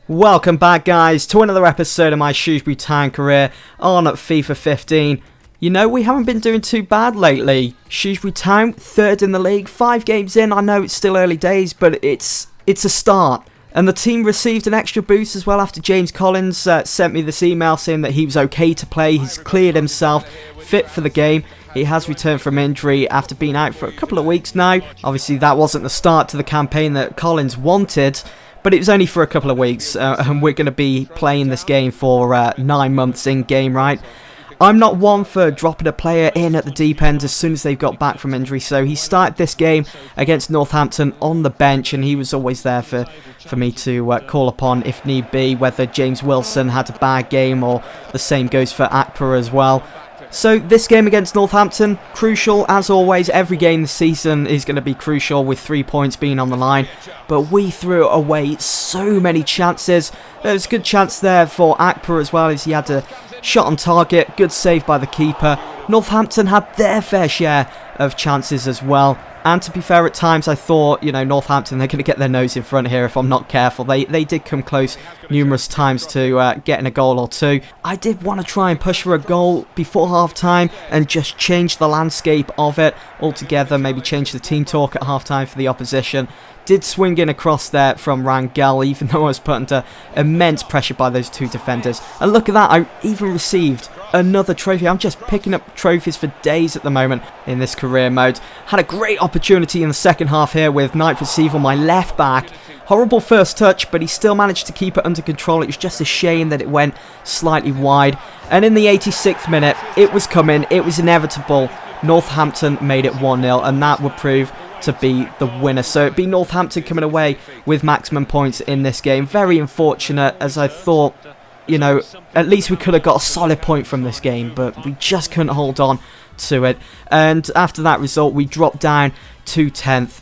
Welcome back, guys, to another episode of my Shrewsbury Town career on FIFA 15. You know, we haven't been doing too bad lately. Shrewsbury Town, third in the league, 5 games in. I know it's still early days, but it's a start. And the team received an extra boost as well after James Collins sent me this email saying that he was okay to play. He's cleared himself, fit for the game. He has returned from injury after being out for a couple of weeks now. Obviously, that wasn't the start to the campaign that Collins wanted, but it was only for a couple of weeks, and we're going to be playing this game for 9 months in-game, right? I'm not one for dropping a player in at the deep end as soon as they've got back from injury, so he started this game against Northampton on the bench, and he was always there for me to call upon if need be, whether James Wilson had a bad game or the same goes for Akper as well. So this game against Northampton, crucial as always. Every game this season is going to be crucial with 3 points being on the line. But we threw away so many chances. There was a good chance there for Akper as well, as he had a shot on target. Good save by the keeper. Northampton had their fair share of chances as well. And to be fair, at times I thought, you know, Northampton, they're going to get their nose in front here if I'm not careful. They did come close numerous times to getting a goal or two. I did want to try and push for a goal before half-time and just change the landscape of it altogether. Maybe change the team talk at half-time for the opposition. Did swing in across there from Rangel, even though I was put under immense pressure by those two defenders. And look at that, I even received another trophy. I'm just picking up trophies for days at the moment in this career mode. Had a great opportunity in the second half here with Knight Receive on my left back. Horrible first touch, but he still managed to keep it under control. It was just a shame that it went slightly wide. And in the 86th minute, it was coming. It was inevitable. Northampton made it 1-0, and that would prove to be the winner. So it'd be Northampton coming away with maximum points in this game. Very unfortunate, as I thought, you know, at least we could have got a solid point from this game, but we just couldn't hold on to it. And after that result, we dropped down to 10th.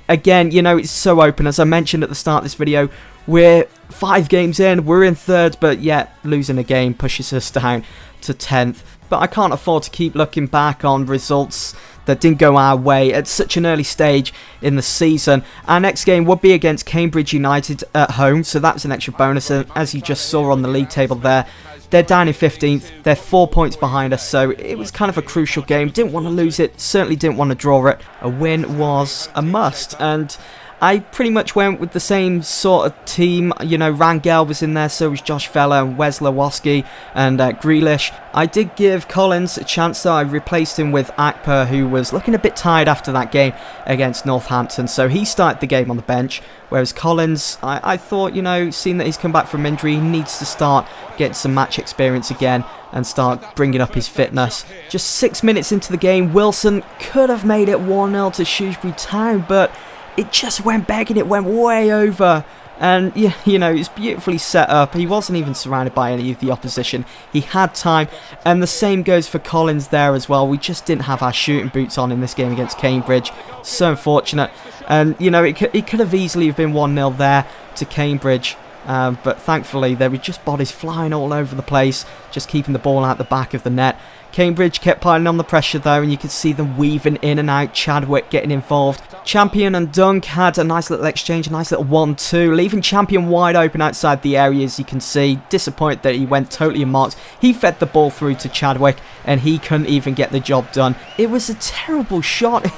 Again, you know, it's so open. As I mentioned at the start of this video, we're 5 games in, we're in 3rd, but yet losing a game pushes us down to 10th. But I can't afford to keep looking back on results that didn't go our way at such an early stage in the season. Our next game would be against Cambridge United at home, so that's an extra bonus. And as you just saw on the league table there, they're down in 15th, they're 4 points behind us, so it was kind of a crucial game. Didn't want to lose it, certainly didn't want to draw it. A win was a must, and I pretty much went with the same sort of team. You know, Rangel was in there, so was Josh Vela and Wes Lewoski and Grealish. I did give Collins a chance though. I replaced him with Akper, who was looking a bit tired after that game against Northampton, so he started the game on the bench. Whereas Collins, I thought, you know, seeing that he's come back from injury, he needs to start getting some match experience again and start bringing up his fitness. Just 6 minutes into the game, Wilson could have made it 1-0 to Shrewsbury Town, but it just went begging, it went way over. And, yeah, you know, it's beautifully set up. He wasn't even surrounded by any of the opposition. He had time. And the same goes for Collins there as well. We just didn't have our shooting boots on in this game against Cambridge. So unfortunate. And, you know, it could have easily been 1-0 there to Cambridge. But thankfully, there were just bodies flying all over the place, just keeping the ball out the back of the net. Cambridge kept piling on the pressure though, and you could see them weaving in and out, Chadwick getting involved. Champion and Dunk had a nice little exchange, a nice little 1-2, leaving Champion wide open outside the area, as you can see. Disappointed that he went totally unmarked. He fed the ball through to Chadwick, and he couldn't even get the job done. It was a terrible shot.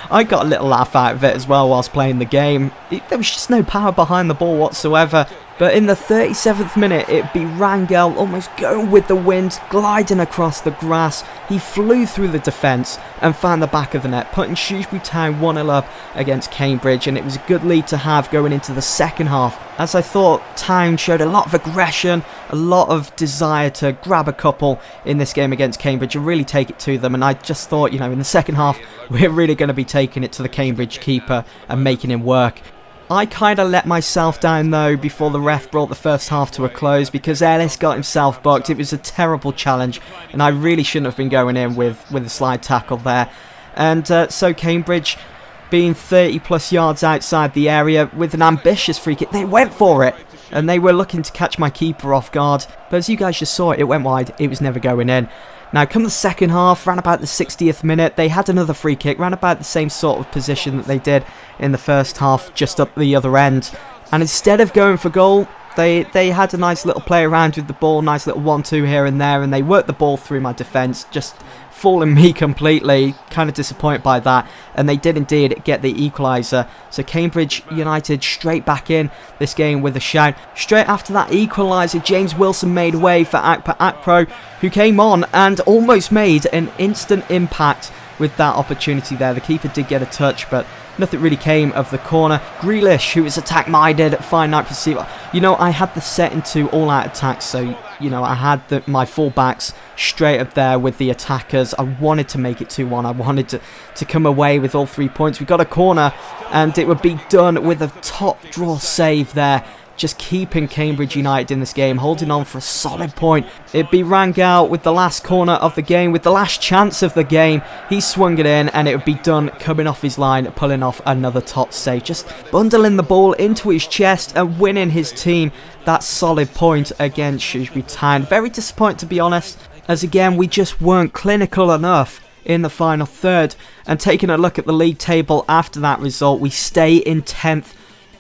I got a little laugh out of it as well whilst playing the game. There was just no power behind the ball whatsoever. But in the 37th minute, it'd be Rangel almost going with the wind, gliding across the grass. He flew through the defence and found the back of the net, putting Shrewsbury Town 1-0 up against Cambridge. And it was a good lead to have going into the second half, as I thought Town showed a lot of aggression, a lot of desire to grab a couple in this game against Cambridge and really take it to them. And I just thought, you know, in the second half, we're really going to be taking it to the Cambridge keeper and making him work. I kind of let myself down though before the ref brought the first half to a close, because Ellis got himself booked. It was a terrible challenge, and I really shouldn't have been going in with a slide tackle there. And so Cambridge, being 30 plus yards outside the area with an ambitious free kick, they went for it, and they were looking to catch my keeper off guard. But as you guys just saw, it went wide. It was never going in. Now, come the second half, round about the 60th minute, they had another free kick, round about the same sort of position that they did in the first half, just up the other end. And instead of going for goal, They had a nice little play around with the ball, nice little 1-2 here and there, and they worked the ball through my defence, just fooling me completely. Kind of disappointed by that, and they did indeed get the equaliser. So Cambridge United straight back in this game with a shout. Straight after that equaliser, James Wilson made way for Akpro, who came on and almost made an instant impact with that opportunity there. The keeper did get a touch, but nothing really came of the corner. Grealish, who is attack-minded, fine night receiver. You know, I had the setting to all-out attacks, so, you know, I had my full-backs straight up there with the attackers. I wanted to make it 2-1. I wanted to come away with all 3 points. We got a corner, and it would be done with a top-draw save there, just keeping Cambridge United in this game, holding on for a solid point. It'd be Rangel with the last corner of the game, with the last chance of the game. He swung it in, and it would be done coming off his line, pulling off another top save, just bundling the ball into his chest and winning his team that solid point against Shrewsbury Town. Very disappointed, to be honest, as again, we just weren't clinical enough in the final third. And taking a look at the league table after that result, we stay in 10th.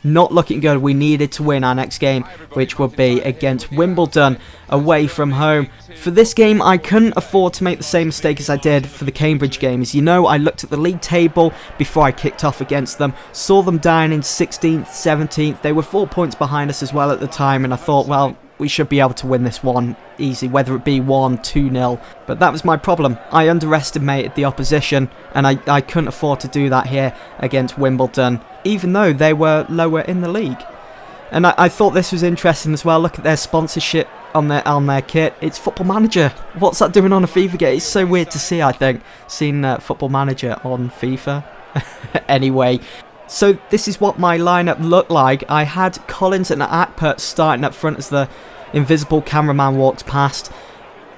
Not looking good. We needed to win our next game, which would be against Wimbledon away from home. For this game, I couldn't afford to make the same mistake as I did for the Cambridge game. As you know, I looked at the league table before I kicked off against them, saw them down in 16th, 17th. They were 4 points behind us as well at the time, and I thought, well, we should be able to win this one easy, whether it be 1-2-0. But that was my problem. I underestimated the opposition, and I couldn't afford to do that here against Wimbledon, even though they were lower in the league. And I thought this was interesting as well. Look at their sponsorship on their kit. It's Football Manager. What's that doing on a FIFA game? It's so weird to see, I think, seeing Football Manager on FIFA. Anyway, so this is what my lineup looked like. I had Collins and Akpert starting up front as the invisible cameraman walked past.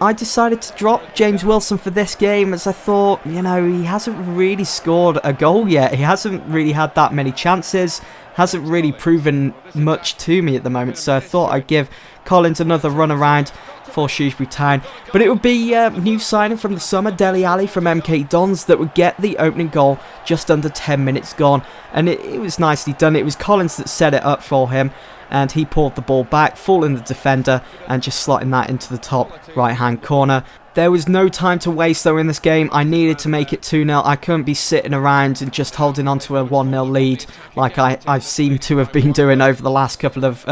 I decided to drop James Wilson for this game, as I thought, you know, he hasn't really scored a goal yet. He hasn't really had that many chances, hasn't really proven much to me at the moment. So I thought I'd give Collins another run around for Shrewsbury Town. But it would be new signing from the summer, Dele Alli from MK Dons, that would get the opening goal just under 10 minutes gone. And it was nicely done. It was Collins that set it up for him, and he pulled the ball back, fooling the defender and just slotting that into the top right-hand corner. There was no time to waste though in this game. I needed to make it 2-0. I couldn't be sitting around and just holding on to a 1-0 lead like I've seemed to have been doing over the last couple of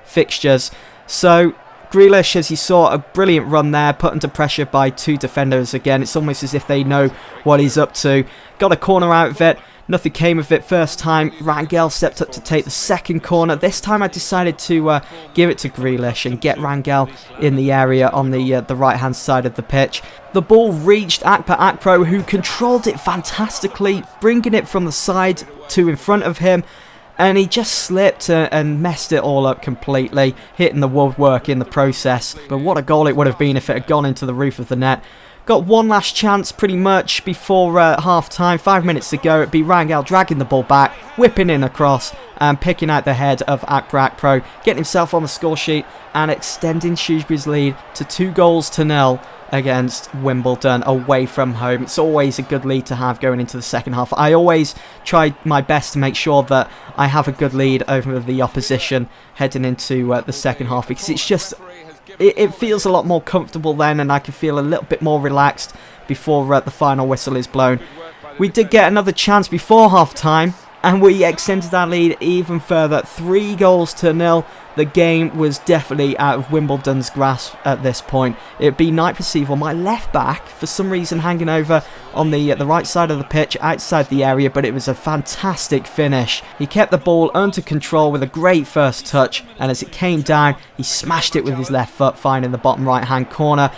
fixtures. So Grealish, as you saw, a brilliant run there, put under pressure by two defenders again. It's almost as if they know what he's up to. Got a corner out of it. Nothing came of it first time. Rangel stepped up to take the second corner. This time I decided to give it to Grealish and get Rangel in the area on the right-hand side of the pitch. The ball reached Akpro, who controlled it fantastically, bringing it from the side to in front of him. And he just slipped and messed it all up completely, hitting the woodwork in the process. But what a goal it would have been if it had gone into the roof of the net. Got one last chance pretty much before half-time. 5 minutes to go. It'd be Rangel dragging the ball back, whipping in across and picking out the head of Akpro, getting himself on the score sheet and extending Shrewsbury's lead to 2-0 against Wimbledon away from home. It's always a good lead to have going into the second half. I always try my best to make sure that I have a good lead over the opposition heading into the second half, because it's just... It feels a lot more comfortable then, and I can feel a little bit more relaxed before the final whistle is blown. We did get another chance before half-time, and we extended our lead even further, 3-0. The game was definitely out of Wimbledon's grasp at this point. It'd be Night Perceiver, my left back, for some reason hanging over on the right side of the pitch, outside the area, but it was a fantastic finish. He kept the ball under control with a great first touch, and as it came down, he smashed it with his left foot, finding the bottom right-hand corner.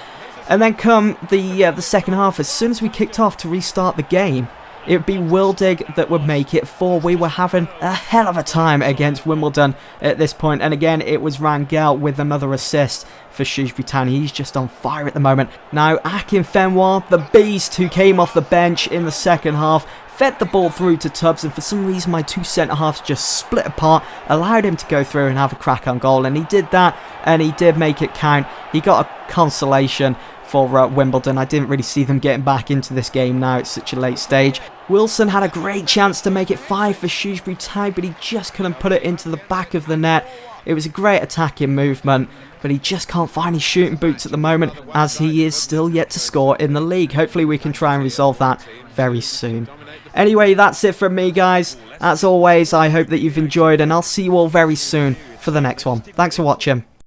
And then come the second half, as soon as we kicked off to restart the game, it would be Wildig that would make it 4. We were having a hell of a time against Wimbledon at this point. And again, it was Rangel with another assist for Shrewsbury Town. He's just on fire at the moment. Now, Akinfenwa, the beast who came off the bench in the second half, fed the ball through to Tubbs, and for some reason my two centre-halves just split apart, allowed him to go through and have a crack on goal, and he did that, and he did make it count. He got a consolation for Wimbledon. I didn't really see them getting back into this game now at such a late stage. Wilson had a great chance to make it 5 for Shrewsbury Town, but he just couldn't put it into the back of the net. It was a great attacking movement, but he just can't find his shooting boots at the moment, as he is still yet to score in the league. Hopefully we can try and resolve that very soon. Anyway, that's it from me, guys. As always, I hope that you've enjoyed, and I'll see you all very soon for the next one. Thanks for watching.